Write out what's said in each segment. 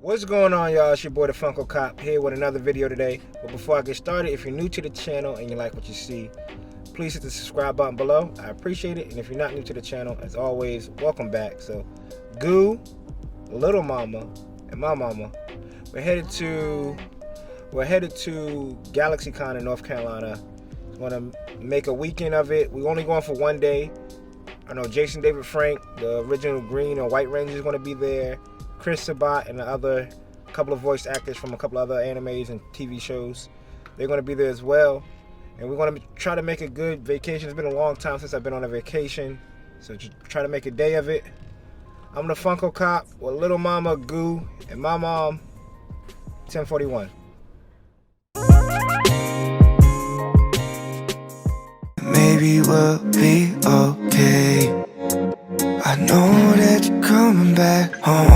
What's going on, y'all? It's your boy the FunkoCop here with another video today. But before I get started, if you're new to the channel and you like what you see, please hit the subscribe button below. I appreciate it. And if you're not new to the channel, as always, welcome back. So Goo, Little Mama, and my mama, we're headed to GALAXYCON in North Carolina. We're gonna make a weekend of it. We're only going for one day. I know Jason David Frank, the original Green and White Ranger, is gonna be there. Chris Sabat and a couple of voice actors from a couple of other animes and TV shows, they're going to be there as well. And we're going to try to make a good vacation. It's been a long time since I've been on a vacation, so just try to make a day of it. I'm the FunkoCop with Little Mama, Goo, and my mom, 1041. Maybe we'll be okay. I know that you're coming back home.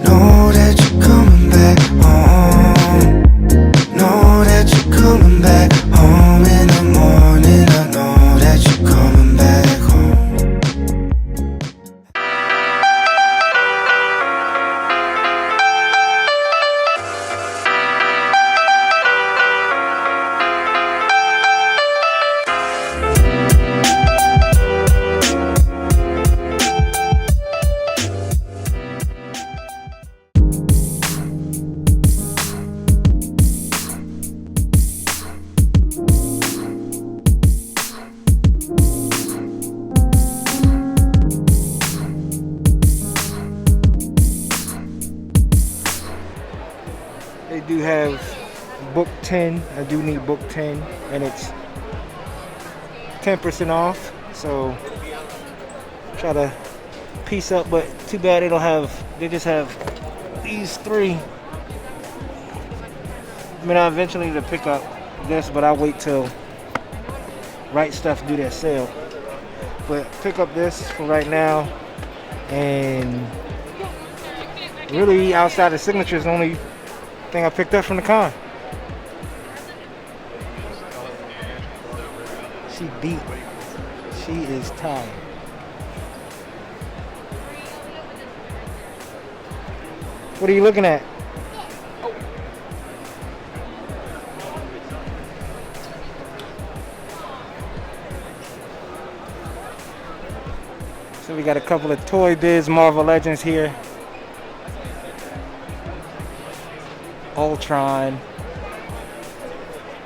Know that you're coming back home. Know that you're coming back home in the morning. I know that you're coming back home. They do have book 10. I do need book 10, and it's 10% off. So try to piece up, but too bad they just have these three. I mean, I eventually need to pick up this, but I'll wait till Right Stuff do their sale. But pick up this for right now, and really outside of signatures, the only thing I picked up from the con. She beat. She is tired. What are you looking at? So we got a couple of Toy Biz Marvel Legends here. Ultron.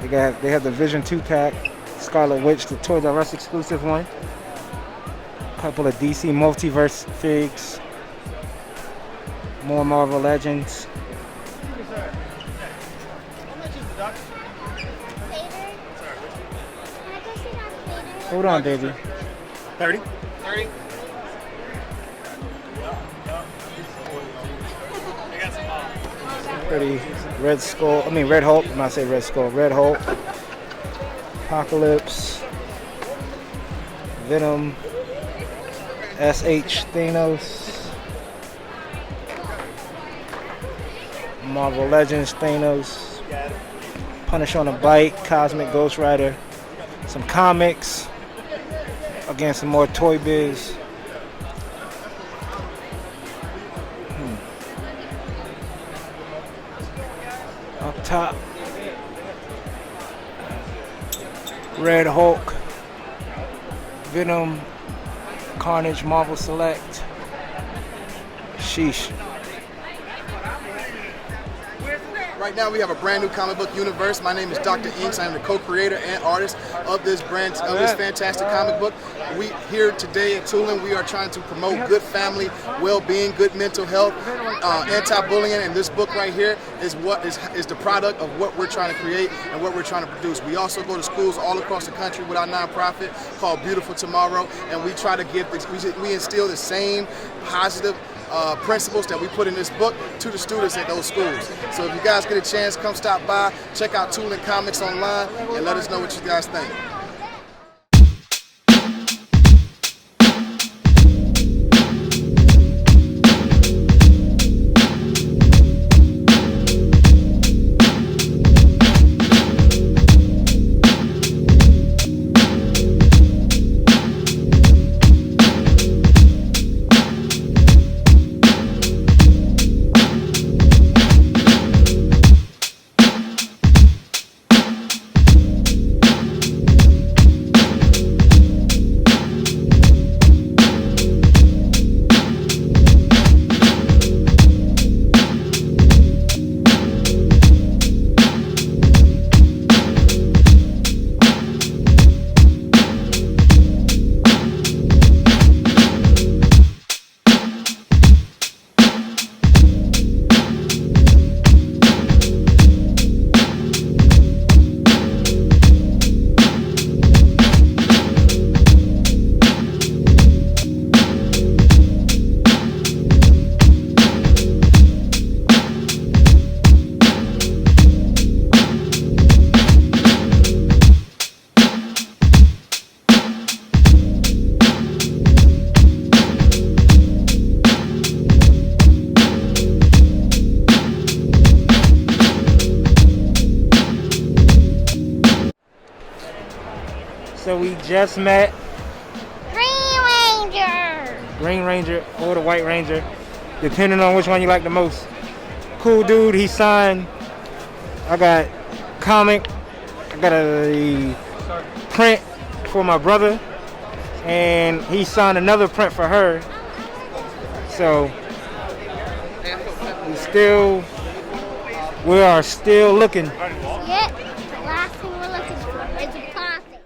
They have the Vision 2-pack, Scarlet Witch, the Toys R Us exclusive one. A couple of DC Multiverse figs. More Marvel Legends. Hold on, baby. 30. Pretty Red Skull. I mean Red Hulk. I'm not saying Red Skull. Red Hulk. Apocalypse. Venom. SH Thanos. Marvel Legends Thanos. Punish on a Bike. Cosmic Ghost Rider. Some comics. Again, some more Toy Biz. Up top, Red Hulk, Venom, Carnage, Marvel Select. Sheesh. Right now we have a brand new comic book universe. My name is Dr. Inks. I am the co-creator and artist of this fantastic comic book. We here today at Tulin, we are trying to promote good family well-being, good mental health, anti-bullying, and this book right here is the product of what we're trying to create and what we're trying to produce. We also go to schools all across the country with our nonprofit called Beautiful Tomorrow, and we try to give we instill the same positive principles that we put in this book to the students at those schools. So if you guys get a chance, come stop by, check out Tulin Comics online, and let us know what you guys think. So we just met Green Ranger. Green Ranger or the White Ranger, depending on which one you like the most. Cool dude. He signed. I got comic. I got a print for my brother, and he signed another print for her. So we are still looking. Yep, the last thing we're looking for is a plastic.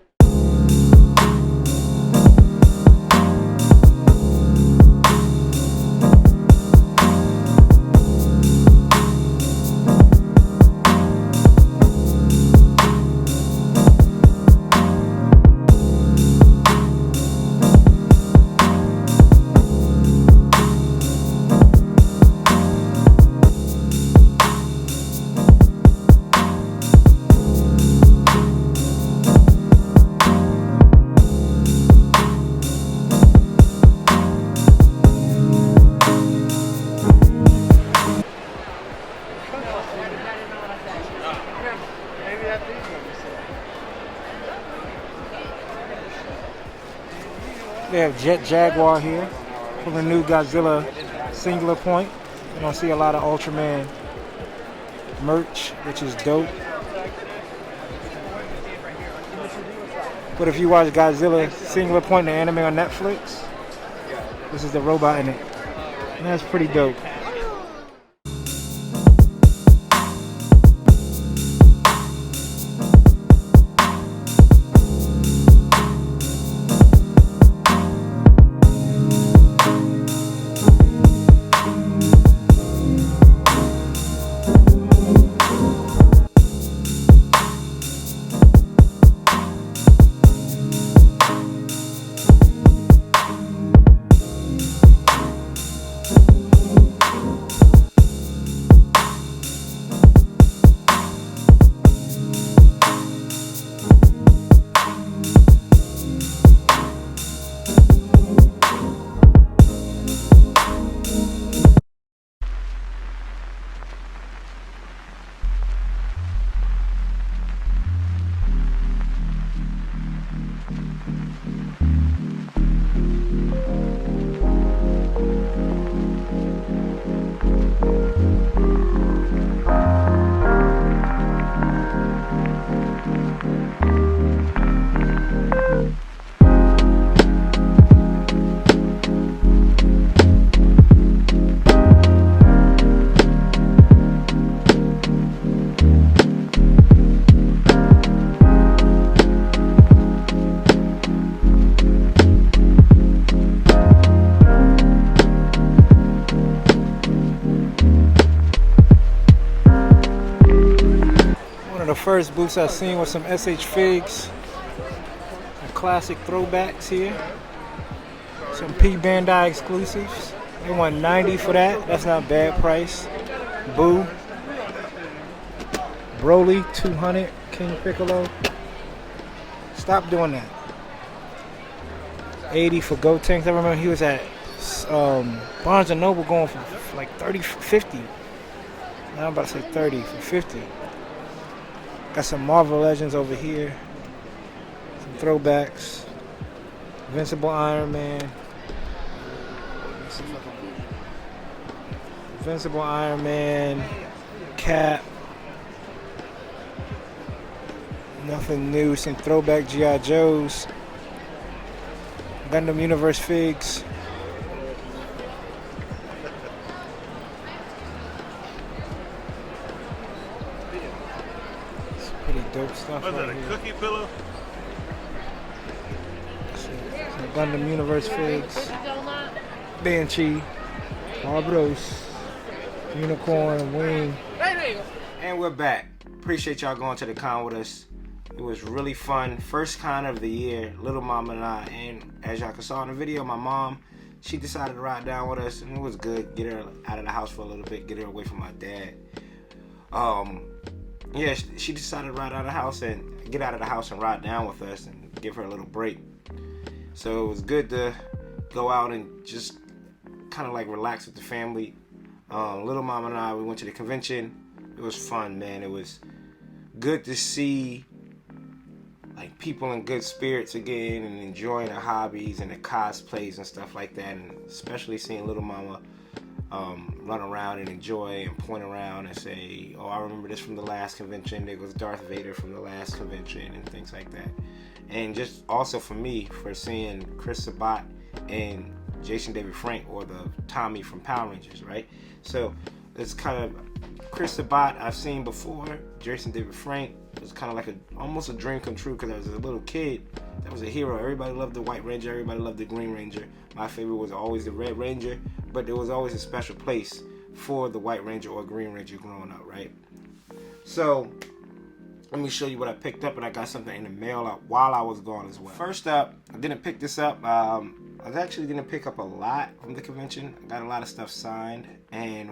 They have Jet Jaguar here for the new Godzilla singular point. You're gonna see a lot of Ultraman merch, which is dope. But if you watch Godzilla singular point, the anime on Netflix, this is the robot in it. And that's pretty dope. First booths I've seen with some SH Figs, some classic throwbacks here, some P Bandai exclusives. They want $90 for that. That's not a bad price. Boo, Broly, $200. King Piccolo. Stop doing that. $80 for Gotenks. I remember he was at Barnes and Noble going for like 30 for 50. Now I'm about to say 30 for 50. Got some Marvel Legends over here. Some throwbacks. Invincible Iron Man. Invincible Iron Man. Cap. Nothing new. Some throwback G.I. Joes. Gundam Universe Figs. Pretty dope stuff. Was that a cookie pillow? Some Gundam Universe Figs. Banshee. Barbros. Unicorn. Wing. And we're back. Appreciate y'all going to the con with us. It was really fun. First con of the year. Little Mama and I. And as y'all saw in the video, my mom, she decided to ride down with us. And it was good. Get her out of the house for a little bit. Get her away from my dad. Yeah, she decided to ride out of the house and get out of the house and ride down with us and give her a little break. So it was good to go out and just kind of like relax with the family. Little Mama and I, we went to the convention. It was fun, man. It was good to see like people in good spirits again and enjoying their hobbies and their cosplays and stuff like that, and especially seeing Little Mama run around and enjoy and point around and say, oh, I remember this from the last convention. There was Darth Vader from the last convention and things like that. And just also for me, for seeing Chris Sabat and Jason David Frank, or the Tommy from Power Rangers, right? So it's kind of Chris Sabat I've seen before. Jason David Frank was kind of like almost a dream come true, because I was a little kid that was a hero. Everybody loved the White Ranger, everybody loved the Green Ranger. My favorite was always the Red Ranger, but there was always a special place for the White Ranger or Green Ranger growing up, right? So let me show you what I picked up, and I got something in the mail while I was gone as well. First up, I didn't pick this up. I actually didn't pick up a lot from the convention. I got a lot of stuff signed, and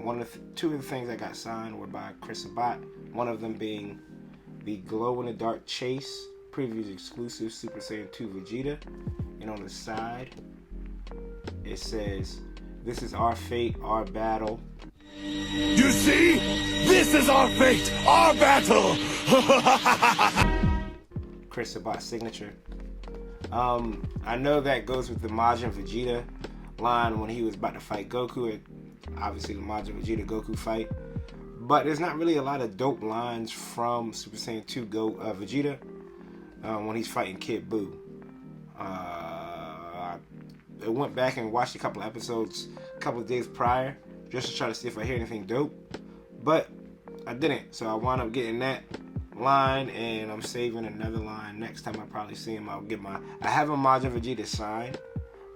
two of the things I got signed were by Chris Sabat. One of them being the glow-in-the-dark Chase previews exclusive Super Saiyan 2 Vegeta, and on the side it says, "This is our fate, our battle." You see? This is our fate, our battle! Chris Sabat's signature. I know that goes with the Majin Vegeta line when he was about to fight Goku. Obviously the Majin Vegeta Goku fight. But there's not really a lot of dope lines from Super Saiyan 2 Vegeta when he's fighting Kid Buu. I went back and watched a couple of episodes a couple of days prior just to try to see if I hear anything dope. But I didn't. So I wound up getting that line, and I'm saving another line. Next time I probably see him, I'll get I have a Majin Vegeta sign,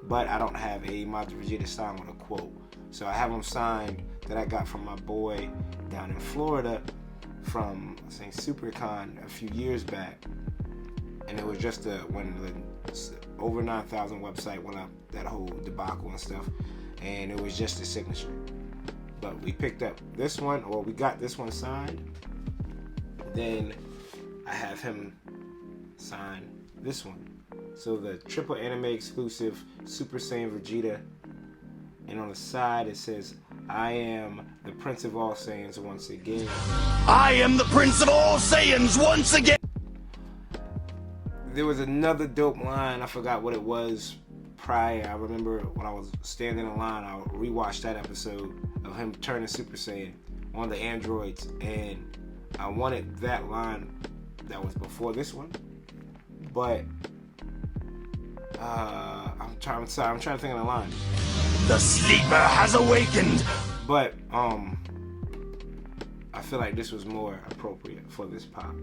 but I don't have a Majin Vegeta sign with a quote. So I have them signed that I got from my boy down in Florida from, I think, SuperCon a few years back. And it was just when the over 9,000 website went up, that whole debacle and stuff, and it was just a signature. But we picked up this one, or we got this one signed. Then I have him sign this one. So the triple anime exclusive Super Saiyan Vegeta, and on the side it says, "I am the Prince of all Saiyans once again." I am the Prince of all Saiyans once again! There was another dope line, I forgot what it was prior. I remember when I was standing in line, I rewatched that episode of him turning Super Saiyan on the androids, and I wanted that line that was before this one, but I'm trying to think of the line. The sleeper has awakened! But I feel like this was more appropriate for this pop.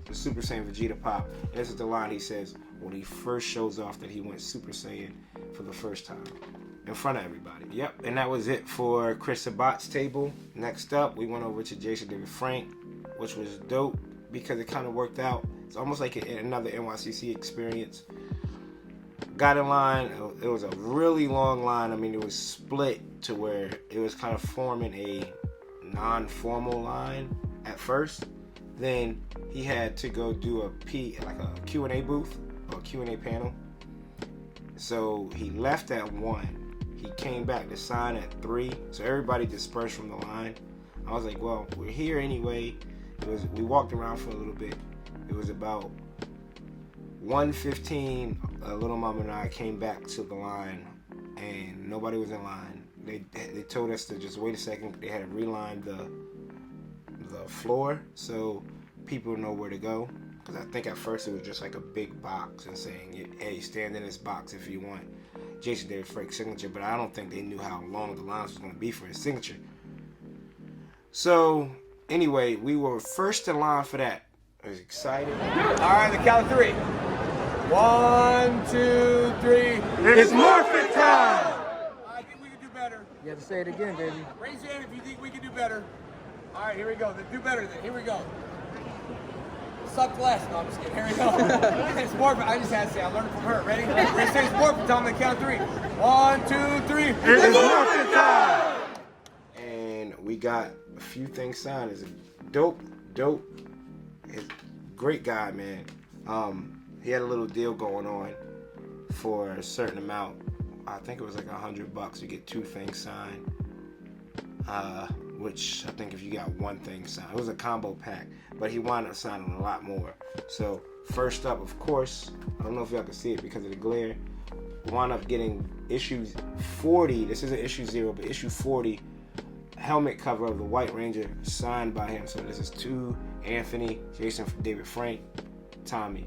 The Super Saiyan Vegeta pop. This is the line he says when he first shows off that he went Super Saiyan for the first time in front of everybody. Yep, and that was it for Chris Sabat's table. Next up, we went over to Jason David Frank, which was dope because it kind of worked out. It's almost like another NYCC experience. Got in line. It was a really long line. I mean, it was split to where it was kind of forming a non-formal line at first. Then he had to go do a Q&A booth or Q&A panel. So he left at 1. He came back to sign at 3. So everybody dispersed from the line. I was like, well, we're here anyway. We walked around for a little bit. It was about 1:15. Little Mama and I came back to the line, and nobody was in line. They told us to just wait a second. They had to reline the floor so people know where to go. Because I think at first it was just like a big box and saying, hey, stand in this box if you want Jason David Frank's signature. But I don't think they knew how long the lines was going to be for his signature. So anyway, we were first in line for that. I was excited. All right, the count of 3. 1, 2, 3. It's morphin' time! I think we can do better. You have to say it again, baby. Raise your hand if you think we can do better. All right, here we go. Do better then. Here we go. Suck less. No, I'm just kidding. Here we go. It's morphin'. I just had to say, I learned from her. Ready? We're going to say it's morphin' time on the count of 3. 1, 2, 3. It's morphin' time! And we got a few things signed. It's a dope. He's a great guy, man. He had a little deal going on for a certain amount. I think it was like $100 to get 2 things signed. Which I think if you got one thing signed. It was a combo pack, but he wound up signing a lot more. So first up, of course, I don't know if y'all can see it because of the glare, wound up getting issue 40. This isn't issue 0, but issue 40 helmet cover of the White Ranger signed by him. So this is to Anthony, Jason, David Frank, Tommy.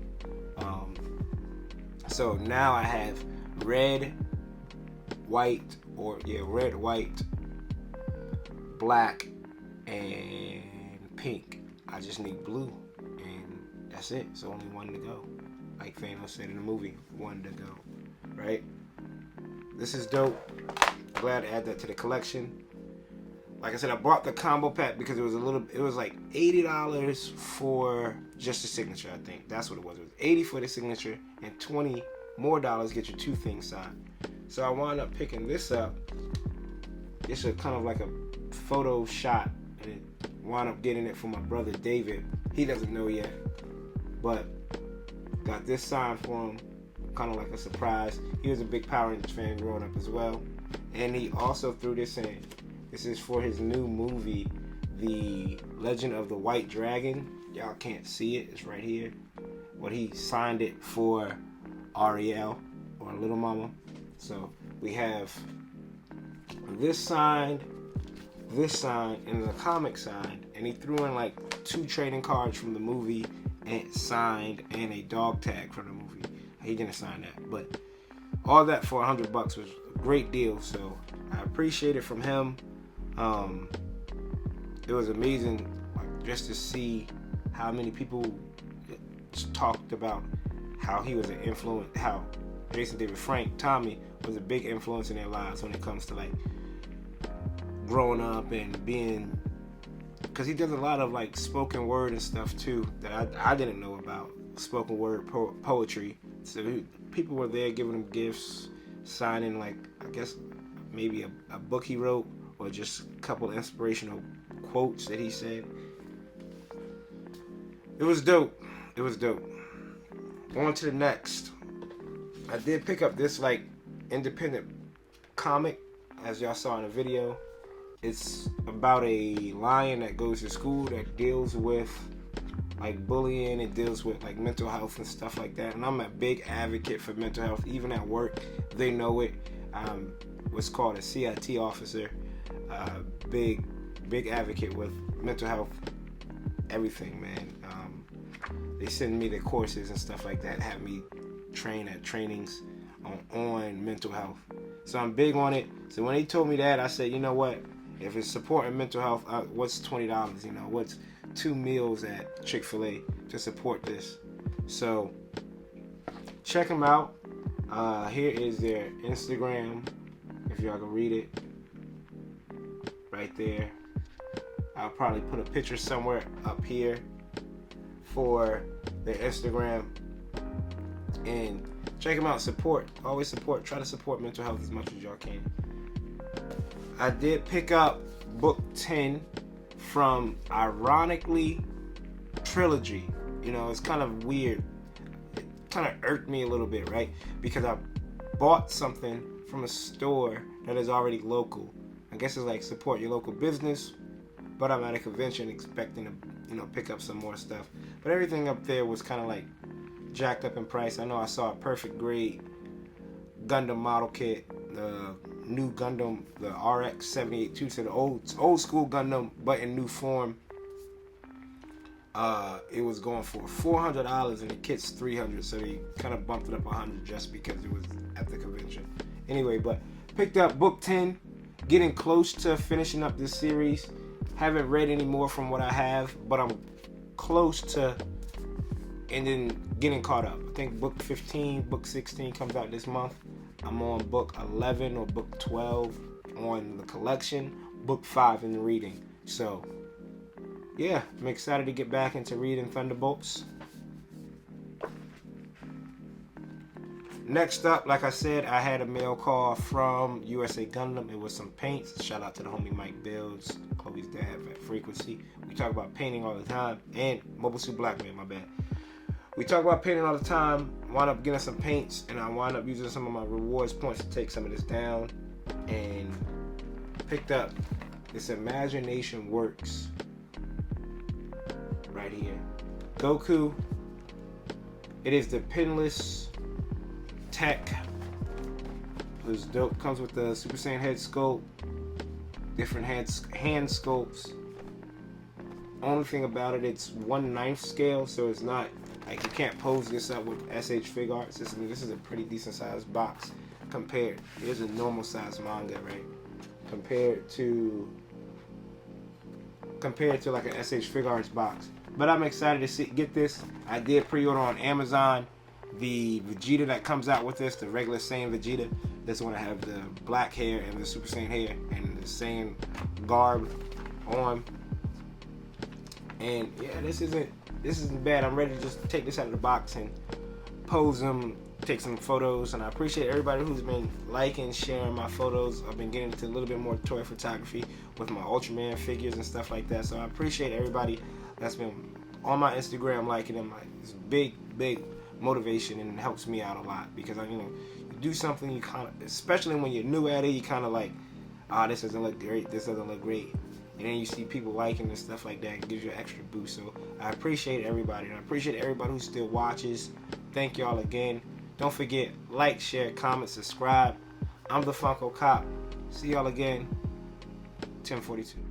So now I have red, white, black, and pink. I just need blue, and that's it. It's only one to go. Like Thanos said in the movie, one to go, right? This is dope. Glad to add that to the collection. Like I said, I bought the combo pack because it was like $80 for just the signature, I think. That's what it was. It was $80 for the signature and $20 more get you 2 things signed. So I wound up picking this up. It's a kind of like a photo shot, and it wound up getting it for my brother David. He doesn't know yet, but got this signed for him, kind of like a surprise. He was a big Power Rangers fan growing up as well, and he also threw this in. This is for his new movie, The Legend of the White Dragon. Y'all can't see it, it's right here. But he signed it for Ariel, or Little Mama. So we have this signed, and the comic signed, and he threw in like 2 trading cards from the movie and signed, and a dog tag from the movie. He didn't sign that, but all that for $100 was a great deal. So I appreciate it from him. It was amazing, like, just to see how many people talked about how he was an influence, how Jason David Frank, Tommy, was a big influence in their lives when it comes to like growing up and being, because he does a lot of like spoken word and stuff too that I didn't know about, spoken word poetry. So people were there giving him gifts, signing like, I guess maybe a book he wrote, or just a couple inspirational quotes that he said. It was dope. It was dope. On to the next. I did pick up this like independent comic, as y'all saw in the video. It's about a lion that goes to school that deals with like bullying and deals with like mental health and stuff like that. And I'm a big advocate for mental health. Even at work, they know it. What's called a CIT officer. Big advocate with mental health, everything, man. They send me the courses and stuff like that, have me train at trainings on mental health. So I'm big on it. So when he told me that, I said, you know what? If it's supporting mental health, what's $20? You know, what's 2 meals at Chick-fil-A to support this? So check them out. Here is their Instagram, if y'all can read it. Right there. I'll probably put a picture somewhere up here for their Instagram, and check them out. Support, always support. Try to support mental health as much as y'all can. I did pick up book 10 from, ironically, Trilogy. You know, it's kind of weird. It kind of irked me a little bit, right? Because I bought something from a store that is already local. I guess it's like support your local business, but I'm at a convention expecting to, you know, pick up some more stuff. But everything up there was kind of like jacked up in price. I know I saw a perfect grade Gundam model kit, the new Gundam, the RX 78-2, so the old school Gundam, but in new form. It was going for $400 and the kit's $300, so they kind of bumped it up $100 just because it was at the convention. Anyway, but picked up book 10. Getting close to finishing up this series. Haven't read any more from what I have, but I'm close to and then getting caught up. I think book 15, book 16 comes out this month. I'm on book 11 or book 12 on the collection, book 5 in the reading. So, yeah, I'm excited to get back into reading Thunderbolts. Next up, like I said, I had a mail call from USA Gundam. It was some paints. Shout out to the homie Mike Builds, Chloe's dad at Frequency. We talk about painting all the time. And Mobile Suit Black Man, my bad. We talk about painting all the time. Wound up getting some paints, and I wound up using some of my rewards points to take some of this down. And picked up This imagination works. Right here. Goku. It is the pinless tech. It's dope. Comes with the Super Saiyan head sculpt. Different hand sculpts. Only thing about it, it's 1/9 scale, so it's not like you can't pose this up with SH Fig Arts. This is a pretty decent sized box compared. Here's a normal size manga, right? Compared to like an SH Fig Arts box. But I'm excited to get this. I did pre-order on Amazon the Vegeta that comes out with this, the regular Saiyan Vegeta. This one I have the black hair and the Super Saiyan hair and the Saiyan garb on. And yeah, this isn't bad. I'm ready to just take this out of the box and pose them, take some photos. And I appreciate everybody who's been liking, sharing my photos. I've been getting into a little bit more toy photography with my Ultraman figures and stuff like that. So I appreciate everybody that's been on my Instagram liking them. Like, it's big motivation, and it helps me out a lot because you do something, you kind of, especially when you're new at it, you kind of like, this doesn't look great, this doesn't look great. And then you see people liking and stuff like that. It gives you an extra boost. So I appreciate everybody. And I appreciate everybody who still watches. Thank y'all again. Don't forget, like, share, comment, subscribe. I'm the FunkoCop. See y'all again. 10:42.